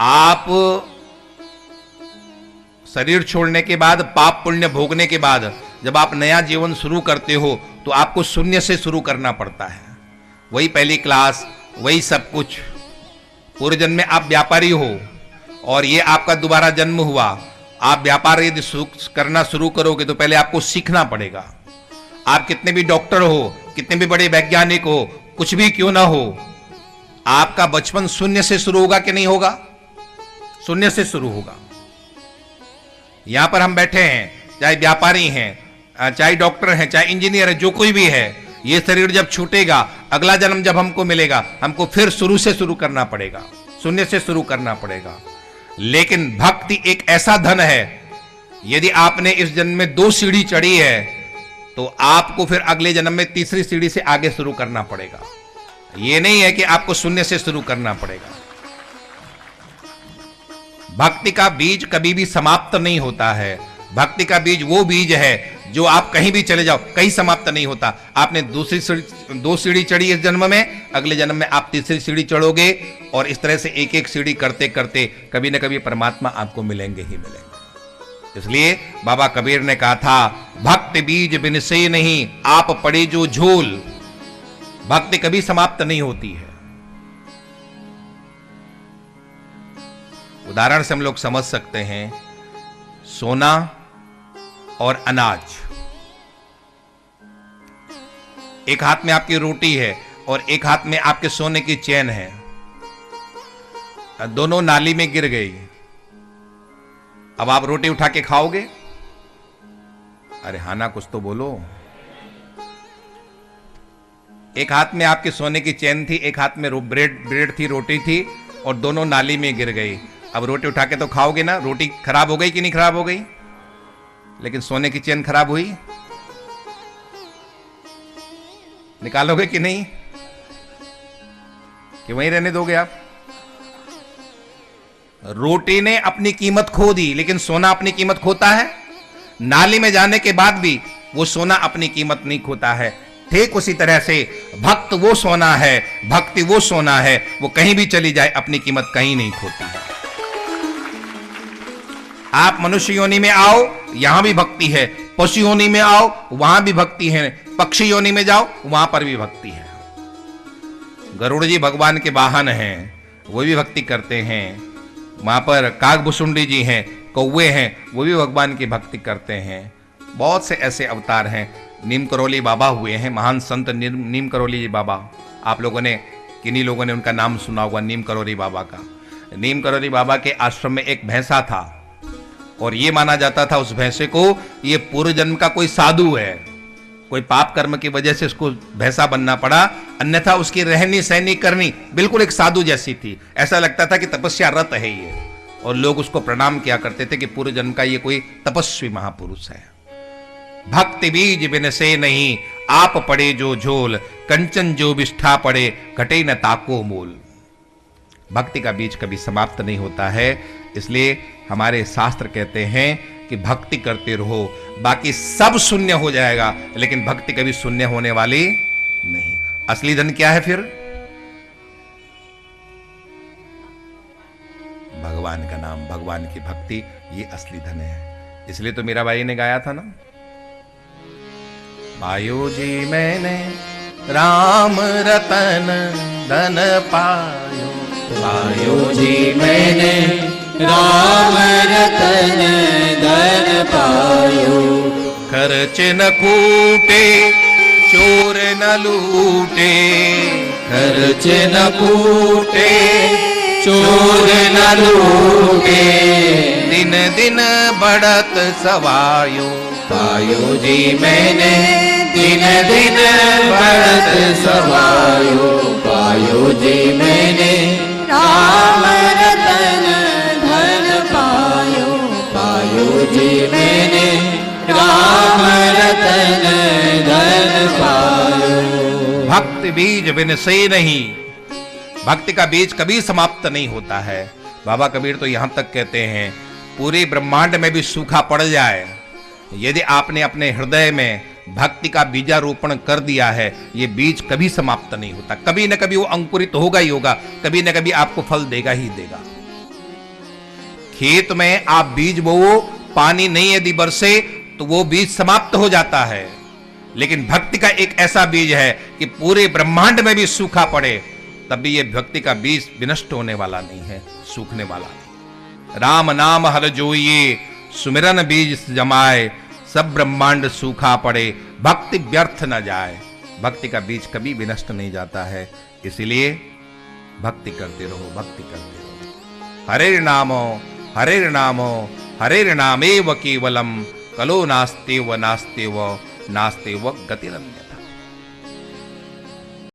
आप शरीर छोड़ने के बाद, पाप पुण्य भोगने के बाद जब आप नया जीवन शुरू करते हो तो आपको शून्य से शुरू करना पड़ता है। वही पहली क्लास, वही सब कुछ। पूर्व जन्म में आप व्यापारी हो और ये आपका दोबारा जन्म हुआ। आप व्यापार यदि करना शुरू करोगे तो पहले आपको सीखना पड़ेगा। आप कितने भी डॉक्टर हो, कितने भी बड़े वैज्ञानिक हो, कुछ भी क्यों ना हो, आपका बचपन शून्य से शुरू होगा कि नहीं होगा? शून्य से शुरू होगा। यहां पर हम बैठे हैं, चाहे व्यापारी हैं, चाहे डॉक्टर हैं, चाहे इंजीनियर है, जो कोई भी है, ये शरीर जब छूटेगा, अगला जन्म जब हमको मिलेगा, हमको फिर शुरू से शुरू करना पड़ेगा, शून्य से शुरू करना पड़ेगा। लेकिन भक्ति एक ऐसा धन है, यदि आपने इस जन्म में 2 सीढ़ी चढ़ी है तो आपको फिर अगले जन्म में तीसरी सीढ़ी से आगे शुरू करना पड़ेगा। यह नहीं है कि आपको शून्य से शुरू करना पड़ेगा। भक्ति का बीज कभी भी समाप्त नहीं होता है। भक्ति का बीज वो बीज है जो आप कहीं भी चले जाओ, कहीं समाप्त नहीं होता। आपने 2 सीढ़ी चढ़ी इस जन्म में, अगले जन्म में आप तीसरी सीढ़ी चढ़ोगे और इस तरह से एक एक सीढ़ी करते करते कभी ना कभी परमात्मा आपको मिलेंगे ही मिलेंगे। इसलिए बाबा कबीर ने कहा था, भक्ति बीज बिन से नहीं, आप पड़े जो झोल। भक्ति कभी समाप्त नहीं होती है। उदाहरण से हम लोग समझ सकते हैं, सोना और अनाज। एक हाथ में आपकी रोटी है और एक हाथ में आपके सोने की चैन है। दोनों नाली में गिर गई। अब आप रोटी उठा के खाओगे? अरे हाँ ना, कुछ तो बोलो। एक हाथ में आपके सोने की चैन थी, एक हाथ में ब्रेड थी, रोटी थी, और दोनों नाली में गिर गई। अब रोटी उठा के तो खाओगे ना। रोटी खराब हो गई कि नहीं खराब हो गई? लेकिन सोने की चैन खराब हुई? निकालोगे कि नहीं? कि वहीं रहने दोगे आप? रोटी ने अपनी कीमत खो दी, लेकिन सोना अपनी कीमत खोता है? नाली में जाने के बाद भी वो सोना अपनी कीमत नहीं खोता है। ठीक उसी तरह से भक्त वो सोना है, भक्ति वो सोना है, वो कहीं भी चली जाए अपनी कीमत कहीं नहीं खोती है। आप मनुष्य योनि में आओ, यहां भी भक्ति है। पशु योनि में आओ, वहां भी भक्ति है। पक्षी योनि में जाओ, वहां पर भी भक्ति है। गरुड़ जी भगवान के वाहन हैं, वो भी भक्ति करते हैं। वहां पर कागभुसुंडी जी हैं, कौवे हैं, वो भी भगवान की भक्ति करते हैं। बहुत से ऐसे अवतार हैं। नीम करोली बाबा हुए हैं, महान संत नीम करोली जी बाबा। आप लोगों ने, किन्हीं लोगों ने उनका नाम सुना होगा, नीम करोली बाबा का। नीम करोली बाबा के आश्रम में एक भैंसा था और ये माना जाता था उस भैंसे को, ये पूर्व जन्म का कोई साधु है। कोई पाप कर्म की वजह से उसको भैंसा बनना पड़ा, अन्यथा उसकी रहनी सहनी करनी बिल्कुल एक साधु जैसी थी। ऐसा लगता था कि तपस्या रत है ये, और लोग उसको प्रणाम किया करते थे कि पूर्व जन्म का ये कोई तपस्वी महापुरुष है। भक्ति बीज बिन से नहीं, आप पड़े जो झोल, कंचन जो बिष्ठा पड़े, घटे न ताको मोल। भक्ति का बीज कभी समाप्त नहीं होता है। इसलिए हमारे शास्त्र कहते हैं कि भक्ति करते रहो, बाकी सब शून्य हो जाएगा, लेकिन भक्ति कभी शून्य होने वाली नहीं। असली धन क्या है फिर? भगवान का नाम, भगवान की भक्ति, ये असली धन है। इसलिए तो मीरा बाई ने गाया था ना, पायो जी मैंने राम रतन धन पायो, पायो जी मैंने राम रतन धन पायो। खर्च न कूटे चोर न लूटे, खर्च न कूटे चोर न लूटे, दिन दिन बढ़त सवायो। पायो जी मैंने दिन दिन बढ़त सवायो। पायो जी मैंने राम रतन धन पायो। पायो जी मैंने राम रतन धन पायो। भक्ति बीज बिन से नहीं, भक्ति का बीज कभी समाप्त नहीं होता है। बाबा कबीर तो यहां तक कहते हैं, पूरे ब्रह्मांड में भी सूखा पड़ जाए, यदि आपने अपने हृदय में भक्ति का बीजारोपण कर दिया है, ये बीज कभी समाप्त नहीं होता। कभी न कभी वो अंकुरित होगा ही होगा, कभी न कभी आपको फल देगा ही देगा। खेत में आप बीज बोओ, पानी नहीं यदि बरसे तो वो बीज समाप्त हो जाता है। लेकिन भक्ति का एक ऐसा बीज है कि पूरे ब्रह्मांड में भी सूखा पड़े तब भी ये भक्ति का बीज विनष्ट होने वाला नहीं है, सूखने वाला नहीं। राम नाम हर जोइए, सुमिरन बीज जमाए, सब ब्रह्मांड सूखा पड़े, भक्ति व्यर्थ न जाए। भक्ति का बीज कभी विनष्ट नहीं जाता है, इसलिए भक्ति करते रहो, भक्ति करते रहो। हरे नामो हरे नामेव केवलम, कलो नास्तेव नास्तेव नास्तेव गतिरन्यथा।